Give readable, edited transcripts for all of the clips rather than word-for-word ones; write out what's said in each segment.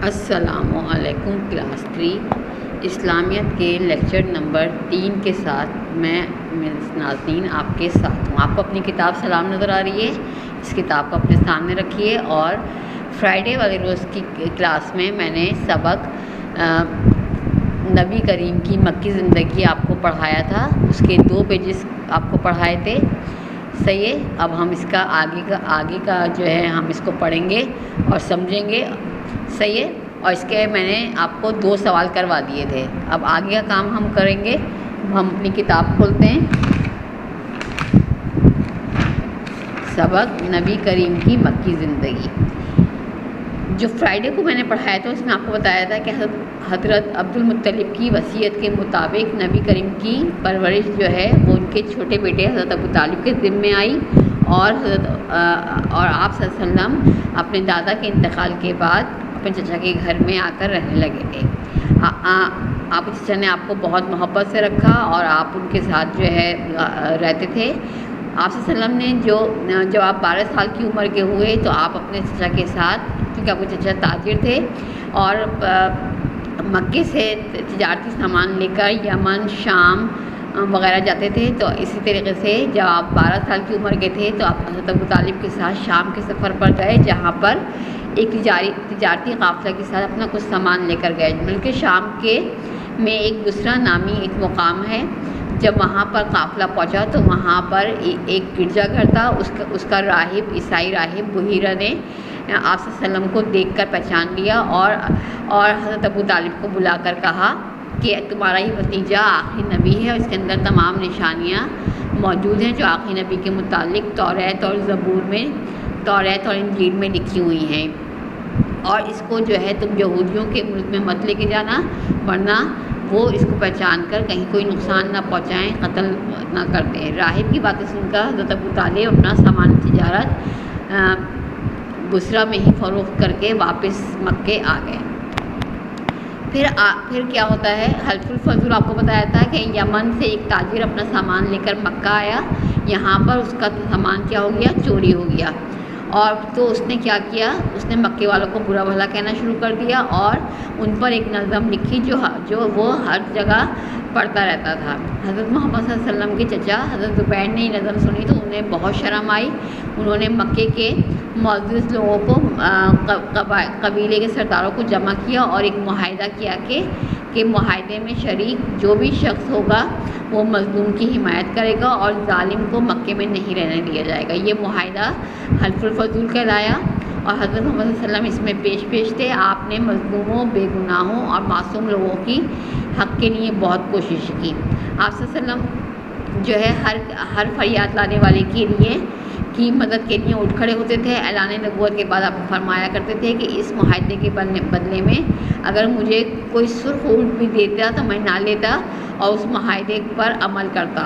السلام علیکم کلاس 3 اسلامیت کے لیکچر نمبر 3 کے ساتھ میں ناظرین آپ کے ساتھ ہوں۔ آپ کو اپنی کتاب سلام نظر آ رہی ہے، اس کتاب کو اپنے سامنے رکھیے۔ اور فرائیڈے والے روز کی کلاس میں نے سبق نبی کریم کی مکی زندگی آپ کو پڑھایا تھا، اس کے 2 پیجز آپ کو پڑھائے تھے، صحیح ہے۔ اب ہم اس کا آگے کا جو ہے ہم اس کو پڑھیں گے اور سمجھیں گے، صحیح ہے۔ اور اس کے میں نے آپ کو 2 سوال کروا دیے تھے۔ اب آگے کا کام ہم کریں گے، ہم اپنی کتاب کھولتے ہیں، سبق نبی کریم کی مکی زندگی۔ جو فرائیڈے کو میں نے پڑھایا تھا اس میں آپ کو بتایا تھا کہ حضرت عبد المطلب کی وصیت کے مطابق نبی کریم کی پرورش جو ہے وہ ان کے چھوٹے بیٹے حضرت ابو طالب کے ذمے آئی، اور آپ صلی اللہ علیہ وسلم اپنے دادا کے انتقال کے بعد اپنے چچا کے گھر میں آ کر رہنے لگے تھے۔ آپ کے چچا نے آپ کو بہت محبت سے رکھا اور آپ ان کے ساتھ جو ہے رہتے تھے۔ آپ صلی اللہ علیہ وسلم نے جب آپ 12 سال کی عمر کے ہوئے تو آپ اپنے چچا کے ساتھ، کیونکہ آپ کے چچا تاجر تھے اور مکے سے تجارتی سامان لے کر یمن، شام وغیرہ جاتے تھے، تو اسی طریقے سے جب آپ 12 سال کی عمر کے تھے تو آپ حضرت ابو طالب کے ساتھ شام کے سفر پر گئے، جہاں پر ایک تجارتی قافلہ کے ساتھ اپنا کچھ سامان لے کر گئے۔ بلکہ شام میں ایک بصرہ نامی ایک مقام ہے، جب وہاں پر قافلہ پہنچا تو وہاں پر ایک گرجا گھر تھا، اس کا راہب، عیسائی راہب بحیرہ نے آپ صلی اللہ علیہ وسلم کو دیکھ کر پہچان لیا اور حضرت ابو طالب کو بلا کر کہا کہ تمہارا یہ بھتیجا آخری نبی ہے، اور اس کے اندر تمام نشانیاں موجود ہیں جو آخری نبی کے متعلق توریت اور زبور میں، توریت اور انجیل میں لکھی ہوئی ہیں، اور اس کو جو ہے تم یہودیوں کے ملک میں مت لے کے جانا، ورنہ وہ اس کو پہچان کر کہیں کوئی نقصان نہ پہنچائیں، قتل نہ کر دیں۔ راہب کی باتیں سن کر حضرت ابو طالب اپنا سامان تجارت بصرہ میں ہی فروخت کر کے واپس مکے آ گئے۔ پھر کیا ہوتا ہے، حلف الفضول آپ کو بتایا تھا کہ یمن سے ایک تاجر اپنا سامان لے کر مکہ آیا، یہاں پر اس کا سامان کیا ہو گیا، چوری ہو گیا، اور تو اس نے کیا کیا، اس نے مکے والوں کو برا بھلا کہنا شروع کر دیا اور ان پر ایک نظم لکھی جو وہ ہر جگہ پڑھتا رہتا تھا۔ حضرت محمد صلی اللہ علیہ وسلم کے چچا حضرت زبیر نے یہ نظم سنی تو انہیں بہت شرم آئی۔ انہوں نے مکے کے معزز لوگوں کو، قبیلے کے سرداروں کو جمع کیا اور ایک معاہدہ کیا کہ معاہدے میں شریک جو بھی شخص ہوگا وہ مظلوم کی حمایت کرے گا اور ظالم کو مکے میں نہیں رہنے دیا جائے گا۔ یہ معاہدہ حلف الفضول کہلایا، اور حضرت محمد صلی اللہ علیہ وسلم اس میں پیش تھے۔ آپ نے مظلوموں، بے گناہوں اور معصوم لوگوں کی حق کے لیے بہت کوشش کی۔ آپ صلی اللہ علیہ وسلم جو ہے ہر فریاد لانے والے کی مدد کے لیے اٹھ کھڑے ہوتے تھے۔ اعلان نبوت کے بعد آپ فرمایا کرتے تھے کہ اس معاہدے کے بدلے میں اگر مجھے کوئی سرخ اونٹ بھی دیتا تو میں نہ لیتا اور اس معاہدے پر عمل کرتا،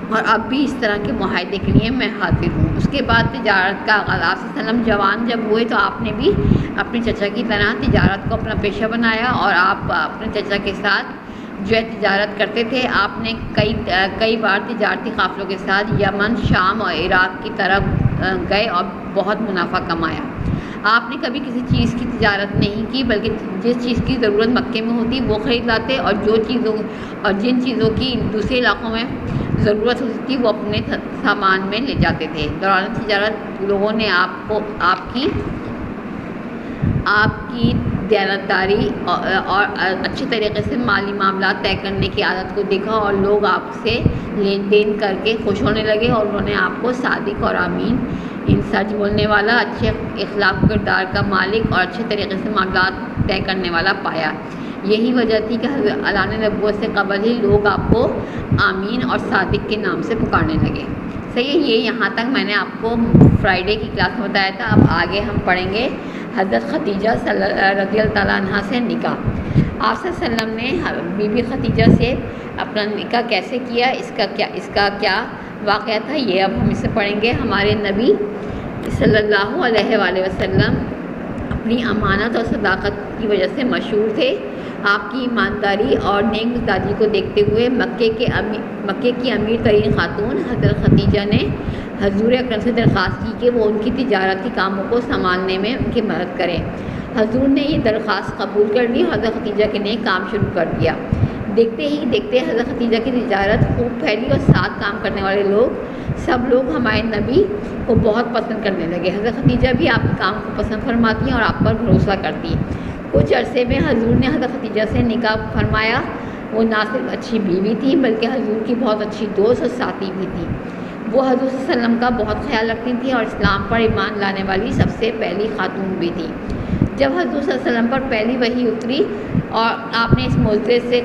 اور اب بھی اس طرح کے معاہدے کے لیے میں حاضر ہوں۔ اس کے بعد تجارت کا آغاز، آپ صلی اللہ علیہ وسلم جوان جب ہوئے تو آپ نے بھی اپنے چچا کی طرح تجارت کو اپنا پیشہ بنایا، اور آپ اپنے چچا کے ساتھ جو ہے تجارت کرتے تھے۔ آپ نے کئی بار تجارتی قافلوں کے ساتھ یمن، شام اور عراق کی طرف گئے اور بہت منافع کمایا۔ آپ نے کبھی کسی چیز کی تجارت نہیں کی، بلکہ جس چیز کی ضرورت مکے میں ہوتی وہ خرید لاتے، اور جن چیزوں کی دوسرے علاقوں میں ضرورت ہوتی تھی وہ اپنے سامان میں لے جاتے تھے۔ دوران تجارت لوگوں نے آپ کی دیانتداری اور اچھے طریقے سے مالی معاملات طے کرنے کی عادت کو دیکھا، اور لوگ آپ سے لین دین کر کے خوش ہونے لگے، اور انہوں نے آپ کو صادق اور امین، سچ بولنے والا، اچھے اخلاق کردار کا مالک اور اچھے طریقے سے معاملات طے کرنے والا پایا۔ یہی وجہ تھی کہ اعلان نبوت سے قبل ہی لوگ آپ کو آمین اور صادق کے نام سے پکارنے لگے، صحیح ہے۔ یہ یہاں تک میں نے آپ کو فرائیڈے کی کلاس میں بتایا تھا۔ اب آگے ہم پڑھیں گے حضرت خدیجہ رضی اللہ تعالیٰ عنہ سے نکاح۔ آپ صلی اللہ علیہ وسلم نے بی بی خدیجہ سے اپنا نکاح کیسے کیا، اس کا کیا واقعہ تھا، یہ اب ہم اسے پڑھیں گے۔ ہمارے نبی صلی اللہ علیہ وآلہ وسلم اپنی امانت اور صداقت کی وجہ سے مشہور تھے۔ آپ کی ایمانداری اور نیک مزاجی کو دیکھتے ہوئے مکے کی امیر ترین خاتون حضرت خدیجہ نے حضور اکرم سے درخواست کی کہ وہ ان کی تجارتی کاموں کو سنبھالنے میں ان کی مدد کریں۔ حضور نے یہ درخواست قبول کر لی اور حضرت ختیجہ کے لیے کام شروع کر دیا۔ دیکھتے ہی دیکھتے حضرت ختیجہ کی تجارت خوب پھیلی اور ساتھ کام کرنے والے سب لوگ ہمارے نبی کو بہت پسند کرنے لگے۔ حضرت ختیجہ بھی آپ کے کام کو پسند فرماتی ہیں اور آپ پر بھروسہ کرتی ہیں۔ کچھ عرصے میں حضور نے حضرت ختیجہ سے نکاح فرمایا۔ وہ نہ صرف اچھی بیوی تھی بلکہ حضور کی بہت اچھی دوست اور ساتھی بھی تھی۔ وہ حضور صلی اللہ علیہ وسلم کا بہت خیال رکھتی تھیں اور اسلام پر ایمان لانے والی سب سے پہلی خاتون بھی تھی۔ جب حضور صلی اللہ علیہ وسلم پر پہلی وحی اتری اور آپ نے اس معجزے سے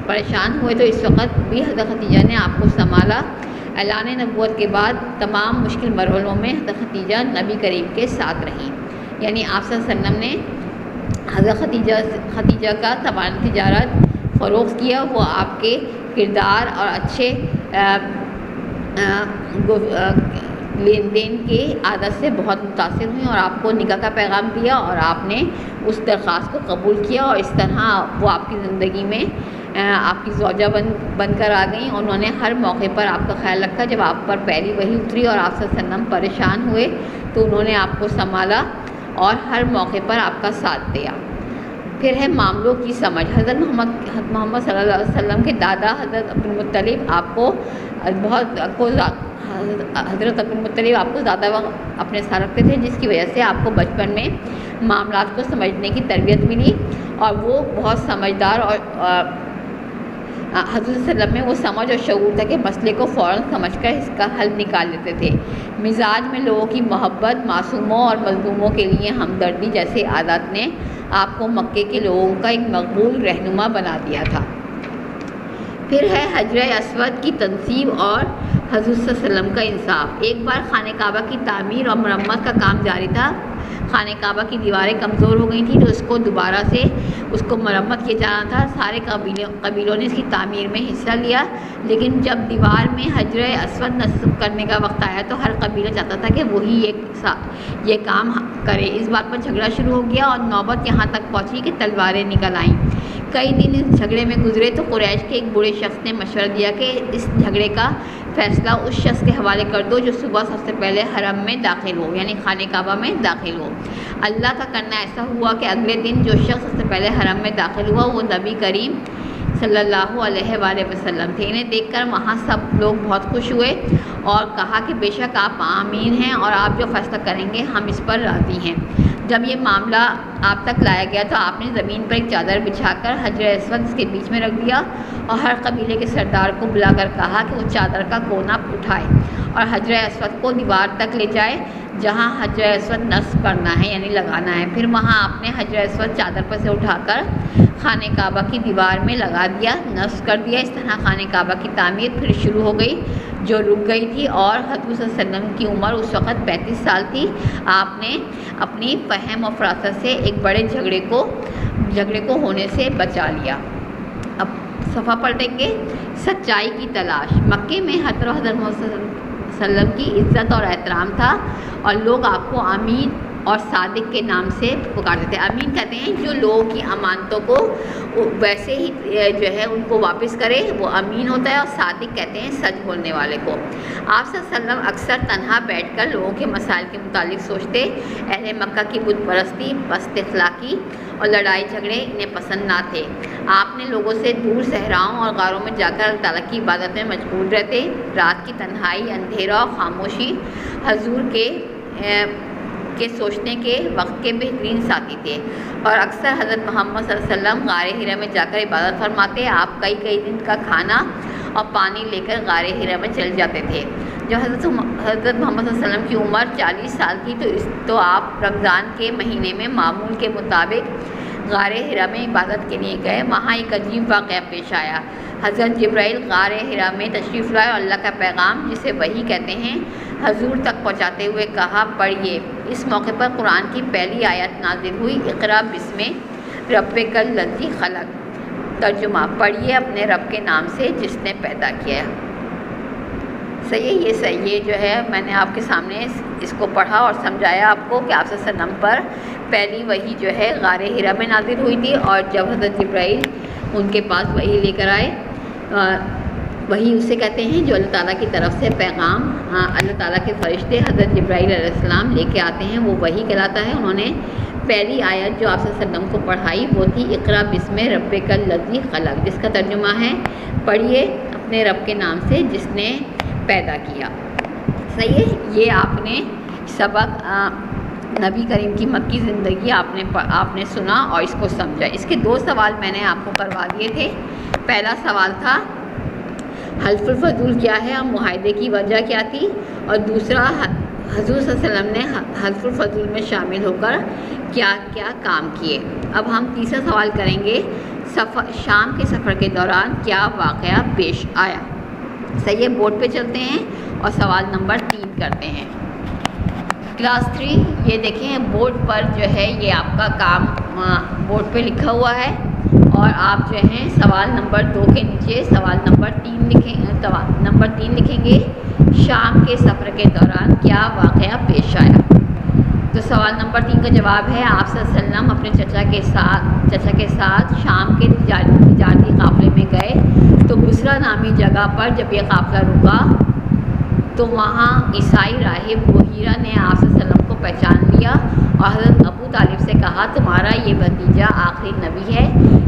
پریشان ہوئے تو اس وقت بھی حضرت ختیجہ نے آپ کو سنبھالا۔ اعلان نبوت کے بعد تمام مشکل مرحلوں میں حضرت ختیجہ نبی کریم کے ساتھ رہیں، یعنی آپ صلی اللہ علیہ وسلم نے حضرت ختیجہ کا تجارت فروغ کیا۔ وہ آپ کے کردار اور اچھے لین دین کے عادت سے بہت متاثر ہوئیں اور آپ کو نکاح کا پیغام دیا اور آپ نے اس درخواست کو قبول کیا، اور اس طرح وہ آپ کی زندگی میں آپ کی زوجہ بن کر آ گئیں۔ انہوں نے ہر موقع پر آپ کا خیال رکھا۔ جب آپ پر پہلی وحی اتری اور آپ صلی اللہ علیہ وسلم پریشان ہوئے تو انہوں نے آپ کو سنبھالا اور ہر موقع پر آپ کا ساتھ دیا۔ پھر ہے معاملوں کی سمجھ۔ حضرت محمد صلی اللہ علیہ وسلم کے دادا حضرت عبدالمطلب آپ کو حضرت عبدالمطلب آپ کو زیادہ وقت اپنے ساتھ رکھتے تھے، جس کی وجہ سے آپ کو بچپن میں معاملات کو سمجھنے کی تربیت ملی، اور وہ بہت سمجھدار اور حضرت صلی اللہ علیہ وسلم میں وہ سمجھ اور شعور تھا کہ مسئلے کو فوراً سمجھ کر اس کا حل نکال لیتے تھے۔ مزاج میں لوگوں کی محبت، معصوموں اور مظلوموں کے لیے ہمدردی جیسے عادات نے آپ کو مکے کے لوگوں کا ایک مقبول رہنما بنا دیا تھا۔ پھر ہے حجر اسود کی تنصیب اور حضور صلی اللہ علیہ وسلم کا انصاف۔ ایک بار خانہ کعبہ کی تعمیر اور مرمت کا کام جاری تھا۔ خانہ کعبہ کی دیواریں کمزور ہو گئی تھیں تو اس کو دوبارہ سے اس کو مرمت کیا جانا تھا۔ سارے قبیلوں نے اس کی تعمیر میں حصہ لیا، لیکن جب دیوار میں حجر اسود نصب کرنے کا وقت آیا تو ہر قبیلہ چاہتا تھا کہ وہی یہ کام کرے۔ اس بات پر جھگڑا شروع ہو گیا اور نوبت یہاں تک پہنچی کہ تلواریں نکل آئیں۔ کئی دن اس جھگڑے میں گزرے تو قریش کے ایک بڑے شخص نے مشورہ دیا کہ اس جھگڑے کا فیصلہ اس شخص کے حوالے کر دو جو صبح سب سے پہلے حرم میں داخل ہو، یعنی خانہ کعبہ میں داخل ہو۔ اللہ کا کرنا ایسا ہوا کہ اگلے دن جو شخص سب سے پہلے حرم میں داخل ہوا وہ نبی کریم صلی اللہ علیہ وآلہ وسلم تھے۔ انہیں دیکھ کر وہاں سب لوگ بہت خوش ہوئے اور کہا کہ بے شک آپ آمین ہیں اور آپ جو فیصلہ کریں گے ہم اس پر راضی ہیں۔ جب یہ معاملہ آپ تک لایا گیا تو آپ نے زمین پر ایک چادر بچھا کر حجر اسود اس کے بیچ میں رکھ دیا اور ہر قبیلے کے سردار کو بلا کر کہا کہ وہ چادر کا کونا اٹھائے اور حجر اسود کو دیوار تک لے جائے جہاں حجر اسود نصب کرنا ہے، یعنی لگانا ہے۔ پھر وہاں آپ نے حجر اسود چادر پر سے اٹھا کر خانہ کعبہ کی دیوار میں لگا دیا، نصب کر دیا۔ اس طرح خانہ کعبہ کی تعمیر پھر شروع ہو گئی جو رک گئی تھی، اور حضور صلی اللہ علیہ وسلم کی عمر اس وقت 35 سال تھی۔ آپ نے اپنی فہم و فراست سے ایک بڑے جھگڑے کو ہونے سے بچا لیا۔ اب صفحہ پلٹیں گے۔ سچائی کی تلاش۔ مکے میں حضرت محمد صلی اللہ علیہ وسلم کی عزت اور احترام تھا اور لوگ آپ کو امین اور صادق کے نام سے پکارتے تھے۔ امین کہتے ہیں جو لوگوں کی امانتوں کو ویسے ہی جو ہے ان کو واپس کرے وہ امین ہوتا ہے، اور صادق کہتے ہیں سچ بولنے والے کو۔ آپ صلی اللہ علیہ وسلم اکثر تنہا بیٹھ کر لوگوں کے مسائل کے متعلق سوچتے۔ اہل مکہ کی بت پرستی، پست اخلاقی اور لڑائی جھگڑے انہیں پسند نہ تھے۔ آپ نے لوگوں سے دور صحراؤں اور غاروں میں جا کر اللہ تعالیٰ کی عبادت میں مشغول رہتے۔ رات کی تنہائی، اندھیرا اور خاموشی حضور کے سوچنے کے وقت کے بہترین ساتھی تھے، اور اکثر حضرت محمد صلی اللہ علیہ وسلم غار حرا میں جا کر عبادت فرماتے۔ آپ کئی دن کا کھانا اور پانی لے کر غار حرا میں چل جاتے تھے۔ جب حضرت محمد صلی اللہ علیہ وسلم کی عمر 40 سال تھی تو آپ رمضان کے مہینے میں معمول کے مطابق غار حرا میں عبادت کے لیے گئے۔ وہاں ایک عجیب واقعہ پیش آیا۔ حضرت جبرائیل غار حرا میں تشریف لائے اور اللہ کا پیغام، جسے وحی کہتے ہیں، حضور تک پہنچاتے ہوئے کہا پڑھیے۔ اس موقع پر قرآن کی پہلی آیت نازل ہوئی، اقرا بسم ربک الذی خلق۔ ترجمہ، پڑھیے اپنے رب کے نام سے جس نے پیدا کیا۔ صحیح، یہ جو ہے میں نے آپ کے سامنے اس کو پڑھا اور سمجھایا آپ کو کہ آپ صلی اللہ علیہ وسلم پر پہلی وحی جو ہے غار حرا میں نازل ہوئی تھی، اور جب حضرت جبرائیل ان کے پاس وحی لے کر آئے، وحی اسے کہتے ہیں جو اللہ تعالیٰ کی طرف سے پیغام اللہ تعالیٰ کے فرشتے حضرت جبرائیل علیہ السلام لے کے آتے ہیں، وہ وحی کہلاتا ہے۔ انہوں نے پہلی آیت جو آپ صلی اللہ علیہ وسلم کو پڑھائی وہ تھی اقرا بسم ربک الذی خلق، جس کا ترجمہ ہے پڑھیے اپنے رب کے نام سے جس نے پیدا کیا. صحیح ہے. یہ آپ نے سبق نبی کریم کی مکی زندگی آپ نے سنا اور اس کو سمجھا. اس کے 2 سوال میں نے آپ کو کروا دیے تھے. پہلا سوال تھا حلف الفضول کیا ہے اور معاہدے کی وجہ کیا تھی، اور دوسرا حضور صلی اللہ علیہ وسلم نے حلف الفضول میں شامل ہو کر کیا کیا کام کیے. اب ہم تیسرا سوال کریں گے شام کے سفر کے دوران کیا واقعہ پیش آیا. صحیح ہے. بورڈ پہ چلتے ہیں اور سوال نمبر 3 کرتے ہیں. کلاس 3 یہ دیکھیں بورڈ پر جو ہے یہ آپ کا کام بورڈ پہ لکھا ہوا ہے، اور آپ جو ہیں سوال نمبر 2 کے نیچے سوال نمبر 3 لکھیں گے شام کے سفر کے دوران کیا واقعہ پیش آیا. تو سوال نمبر 3 کا جواب ہے آپ صلی اللہ علیہ وسلم اپنے چچا کے ساتھ شام کے تجارتی قافلے میں گئے تو بسرا نامی جگہ پر جب یہ قافلہ رکا تو وہاں عیسائی راہب بحیرہ نے آپ صلی اللہ علیہ وسلم کو پہچان لیا اور حضرت ابو طالب سے کہا تمہارا یہ بھتیجا آخری نبی ہے،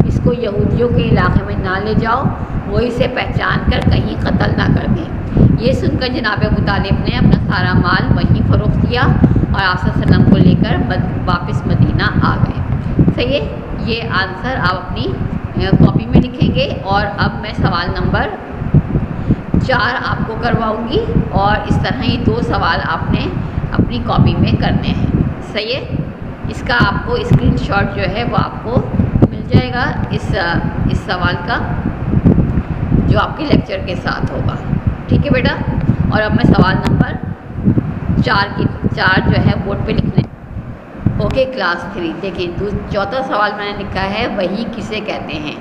اس کو یہودیوں کے علاقے میں نہ لے جاؤ، وہ اسے پہچان کر کہیں قتل نہ کر دیں. یہ سن کر جناب ابو طالب نے اپنا سارا مال وہیں فروخت کیا اور آپ صلی اللہ علیہ وسلم کو لے کر واپس مدینہ آ گئے. صحیح ہے. یہ آنسر آپ اپنی کاپی میں لکھیں گے. اور اب میں سوال نمبر 4 آپ کو کرواؤں گی اور اس طرح ہی 2 سوال آپ نے اپنی کاپی میں کرنے ہیں. صحیح ہے. اس کا آپ کو اسکرین شاٹ جو ہے وہ آپ کو مل جائے گا اس سوال کا جو آپ کے لیکچر کے ساتھ ہوگا. ٹھیک ہے بیٹا. اور اب میں سوال نمبر 4 جو ہے بورڈ پہ لکھنے. اوکے کلاس 3 دیکھیں 4تھا سوال میں نے لکھا ہے وحی کسے کہتے ہیں.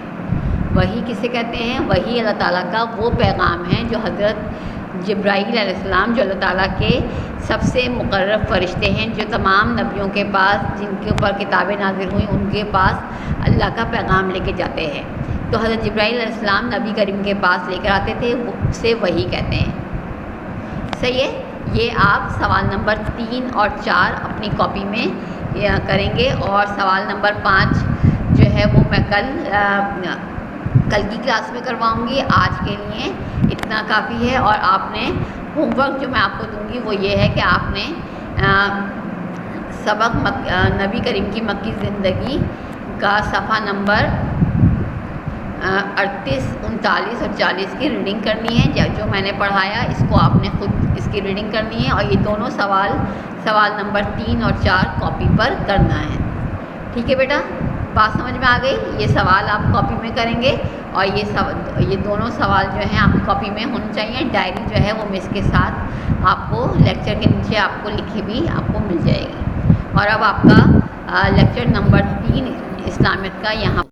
وحی کسے کہتے ہیں؟ وحی اللہ تعالیٰ کا وہ پیغام ہے جو حضرت جبرائیل علیہ السلام جو اللہ تعالیٰ کے سب سے مقرب فرشتے ہیں، جو تمام نبیوں کے پاس جن کے اوپر کتابیں نازل ہوئیں ان کے پاس اللہ کا پیغام لے کے جاتے ہیں. تو حضرت جبرائیل علیہ السلام نبی کریم کے پاس لے کر آتے تھے، اسے وحی کہتے ہیں. صحیح ہے. یہ آپ سوال نمبر 3 اور 4 اپنی کاپی میں کریں گے. اور سوال نمبر 5 جو ہے وہ میں کل کی کلاس میں کرواؤں گی. آج کے لیے اتنا کافی ہے. اور آپ نے ہوم ورک جو میں آپ کو دوں گی وہ یہ ہے کہ آپ نے سبق نبی کریم کی مکی زندگی کا صفحہ نمبر 38، 39 اور 40 کی ریڈنگ کرنی ہے. جو میں نے پڑھایا اس کو آپ نے خود اس کی ریڈنگ کرنی ہے. اور یہ دونوں سوال نمبر 3 اور 4 کاپی پر کرنا ہے. ٹھیک ہے بیٹا. بات سمجھ میں آ گئی. یہ سوال آپ کاپی میں کریں گے اور یہ دونوں سوال جو ہیں آپ کی کاپی میں ہونے چاہیے. ڈائری جو ہے وہ مس کے ساتھ آپ کو لیکچر کے نیچے آپ کو لکھی بھی آپ کو مل جائے گی. اور اب آپ کا لیکچر نمبر 3 اسلامیت کا یہاں